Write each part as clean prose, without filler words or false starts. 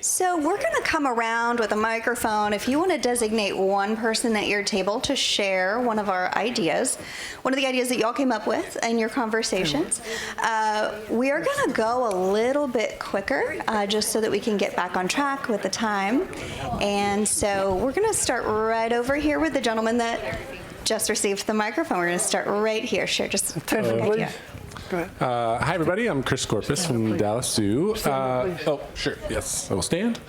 So we're going to come around with a microphone. If you want to designate one person at your table to share one of our ideas, one of the ideas that y'all came up with in your conversations, we are going to go a little bit quicker just so that we can get back on track with the time. And so we're going to start right over here with the gentleman that just received the microphone. We're going to start right here. Sure, just Attention, right please. here. Go ahead. Hi, everybody. I'm Chris Corpus from Dallas Zoo. Oh, sure. Yes, I will stand.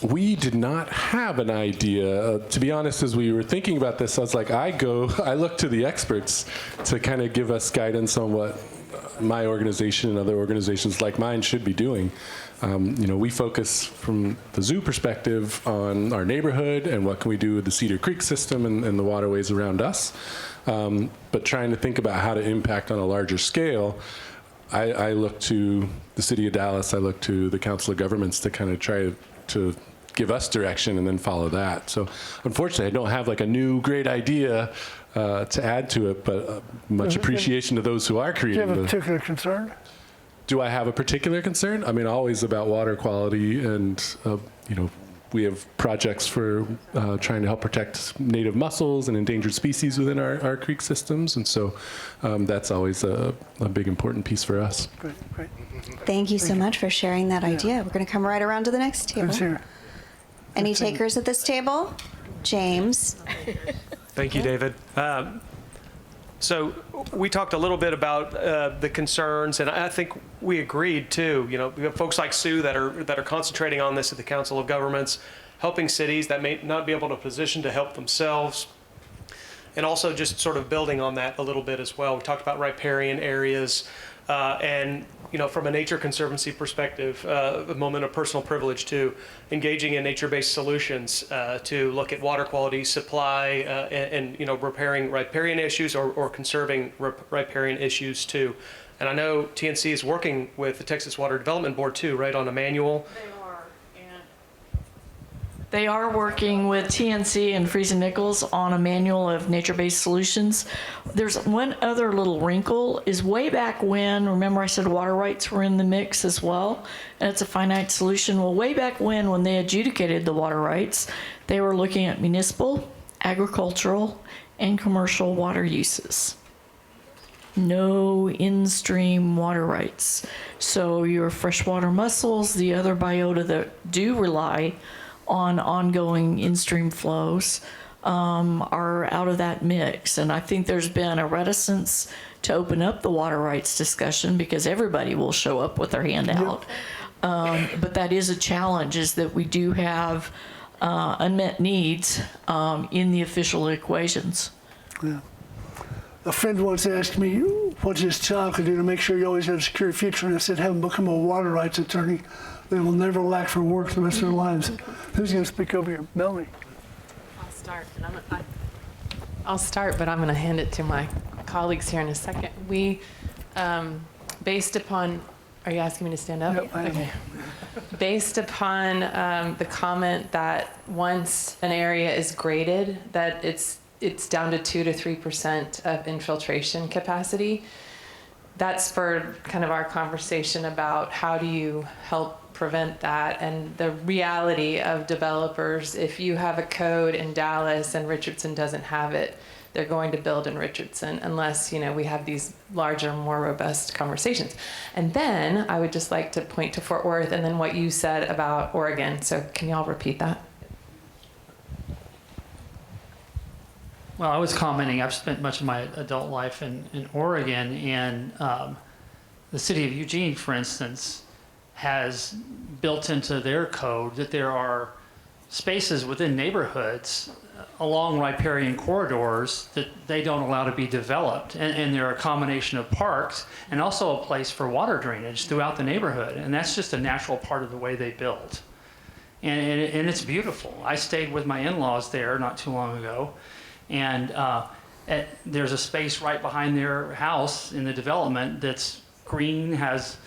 We did not have an idea. To be honest, as we were thinking about this, I was like, I look to the experts to kind of give us guidance on what my organization and other organizations like mine should be doing. We focus from the zoo perspective on our neighborhood and what can we do with the Cedar Creek system and the waterways around us. But trying to think about how to impact on a larger scale, I look to the city of Dallas, I look to the Council of Governments to kind of try to give us direction and then follow that. So unfortunately, I don't have like a new great idea to add to it, but much appreciation to those who are Do you creating have a the... particular concern? Do I have a particular concern? I mean, always about water quality and, we have projects for trying to help protect native mussels and endangered species within our creek systems. And so that's always a big important piece for us. Great, great. Thank you so much for sharing that idea. We're going to come right around to the next table. Who's here? Any takers at this table? James. Thank you, David. So we talked a little bit about the concerns, and I think we agreed too. We have folks like Sue that are concentrating on this at the Council of Governments, helping cities that may not be able to position to help themselves, and also just sort of building on that a little bit as well. We talked about riparian areas, and from a nature conservancy perspective, a moment of personal privilege too, engaging in nature-based solutions to look at water quality, supply, and repairing riparian issues or conserving riparian issues too. And I know TNC is working with the Texas Water Development Board too, right, on a manual. They are working with TNC and Freese and Nichols on a manual of nature-based solutions. There's one other little wrinkle is way back when, remember I said water rights were in the mix as well, and it's a finite solution. Well, way back when they adjudicated the water rights, they were looking at municipal, agricultural, and commercial water uses. No in-stream water rights. So your freshwater mussels, the other biota that do rely on ongoing in-stream flows are out of that mix. And I think there's been a reticence to open up the water rights discussion because everybody will show up with their hand out. But that is a challenge, is that we do have unmet needs in the official equations. Yeah. A friend once asked me, what's his child could do to make sure you always have a secure future? And I said, have them become a water rights attorney. They will never lack for work the rest of their lives. Who's going to speak over here? Melanie. I'll start, but I'm going to hand it to my colleagues here in a second. We, based upon, are you asking me to stand up? Yep, I am. Okay. Based upon the comment that once an area is graded, that it's down to 2 to 3% of infiltration capacity. That spurred kind of our conversation about how do you help prevent that, and the reality of developers. If you have a code in Dallas and Richardson doesn't have it, they're going to build in Richardson unless we have these larger, more robust conversations. And then I would just like to point to Fort Worth and then what you said about Oregon. So can y'all repeat that? Well, I was commenting, I've spent much of my adult life in Oregon, and the city of Eugene, for instance, has built into their code that there are spaces within neighborhoods along riparian corridors that they don't allow to be developed. And they're a combination of parks and also a place for water drainage throughout the neighborhood. And that's just a natural part of the way they build. And it's beautiful. I stayed with my in-laws there not too long ago. And there's a space right behind their house in the development that's green, has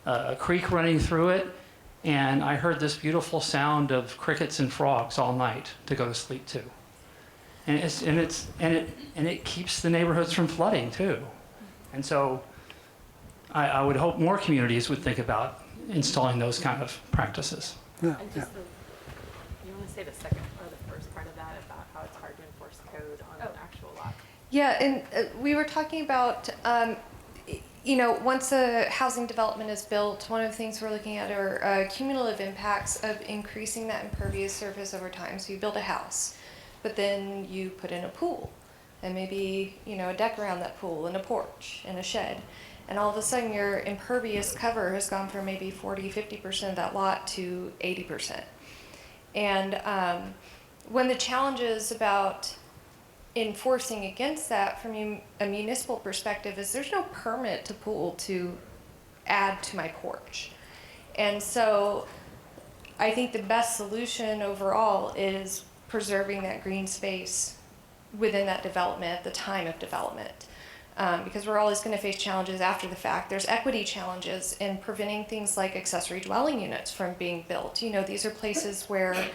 a creek running through it, and I heard this beautiful sound of crickets and frogs all night to go to sleep to. And it keeps the neighborhoods from flooding too. And so I would hope more communities would think about installing those kind of practices. Yeah, And yeah. just you want to say the second or the first part of that about how it's hard to enforce code on an actual lot? Yeah, and we were talking about, once a housing development is built, one of the things we're looking at are cumulative impacts of increasing that impervious surface over time. So you build a house, but then you put in a pool, and maybe, a deck around that pool, and a porch, and a shed. And all of a sudden your impervious cover has gone from maybe 40, 50% of that lot to 80%. And when the challenge is about enforcing against that from a municipal perspective is there's no permit to pool to add to my porch. And so I think the best solution overall is preserving that green space within that development at the time of development. Because we're always going to face challenges after the fact. There's equity challenges in preventing things like accessory dwelling units from being built. These are places where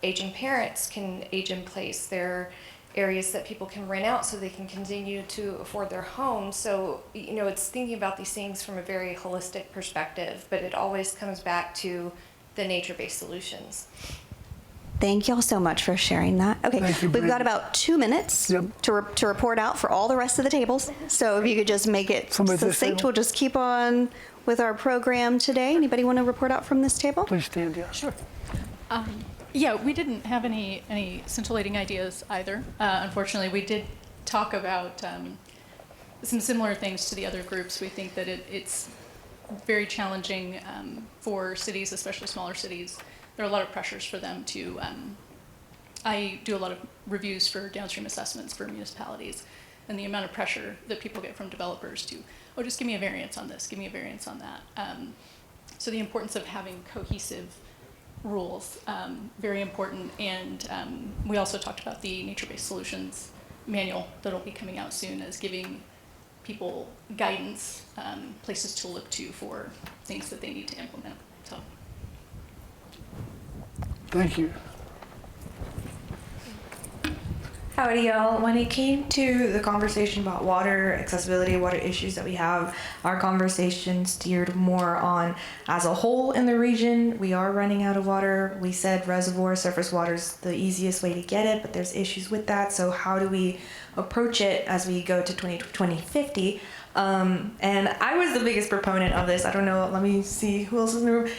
aging parents can age in place. They're areas that people can rent out so they can continue to afford their home. So, it's thinking about these things from a very holistic perspective, but it always comes back to the nature-based solutions. Thank y'all so much for sharing that. Okay, Thank you, we've got Brandon. about 2 minutes Yep. to report out for all the rest of the tables. So if you could just make it Somebody at this succinct, table? we'll just keep on with our program today. Anybody want to report out from this table? Please stand, yeah. Sure. Yeah, we didn't have any scintillating ideas either. Unfortunately, we did talk about some similar things to the other groups. We think that it's very challenging for cities, especially smaller cities. There are a lot of pressures for them to. I do a lot of reviews for downstream assessments for municipalities, and the amount of pressure that people get from developers to, oh, just give me a variance on this, give me a variance on that. So the importance of having cohesive rules, very important. And we also talked about the nature-based solutions manual that'll be coming out soon as giving people guidance, places to look to for things that they need to implement. So. Thank you. Howdy, y'all. When it came to the conversation about water accessibility, water issues that we have, our conversation steered more on as a whole in the region. We are running out of water. We said reservoir surface water is the easiest way to get it, but there's issues with that. So how do we approach it as we go to 2050? And I was the biggest proponent of this. I don't know. Let me see who else is in the room.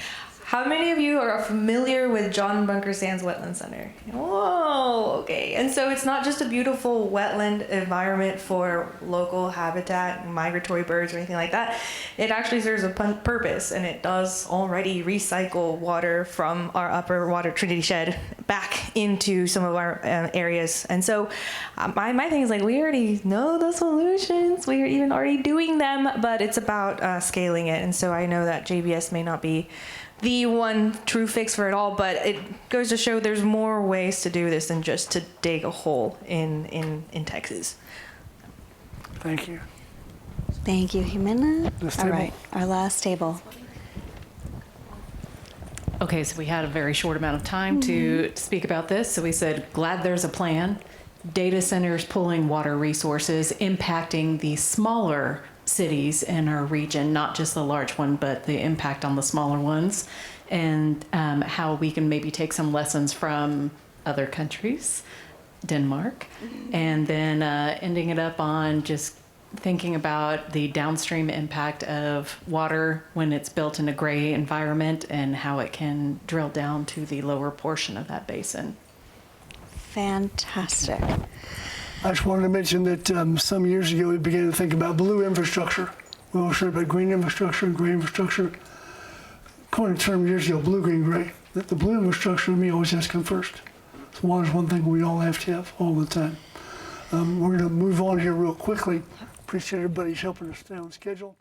How many of you are familiar with John Bunker Sands Wetland Center? Whoa, okay. And so it's not just a beautiful wetland environment for local habitat, migratory birds or anything like that. It actually serves a purpose, and it does already recycle water from our upper water treaty shed back into some of our areas. And so my thing is like, we already know the solutions. We are even already doing them, but it's about scaling it. And so I know that JBS may not be the one true fix for it all, but it goes to show there's more ways to do this than just to dig a hole in Texas. Thank you. Thank you, Jimena. This All table? right, our last table. Okay, so we had a very short amount of time to speak about this. So we said, glad there's a plan. Data centers pulling water resources, impacting the smaller cities in our region, not just the large one, but the impact on the smaller ones, and how we can maybe take some lessons from other countries, Denmark, and then ending it up on just thinking about the downstream impact of water when it's built in a gray environment and how it can drill down to the lower portion of that basin. Fantastic. I just wanted to mention that some years ago we began to think about blue infrastructure. We always heard about green infrastructure and gray infrastructure. Coined a term years ago, blue, green, gray. That the blue infrastructure to me always has to come first. So water is one thing we all have to have all the time. We're going to move on here real quickly. Appreciate everybody's helping us stay on schedule.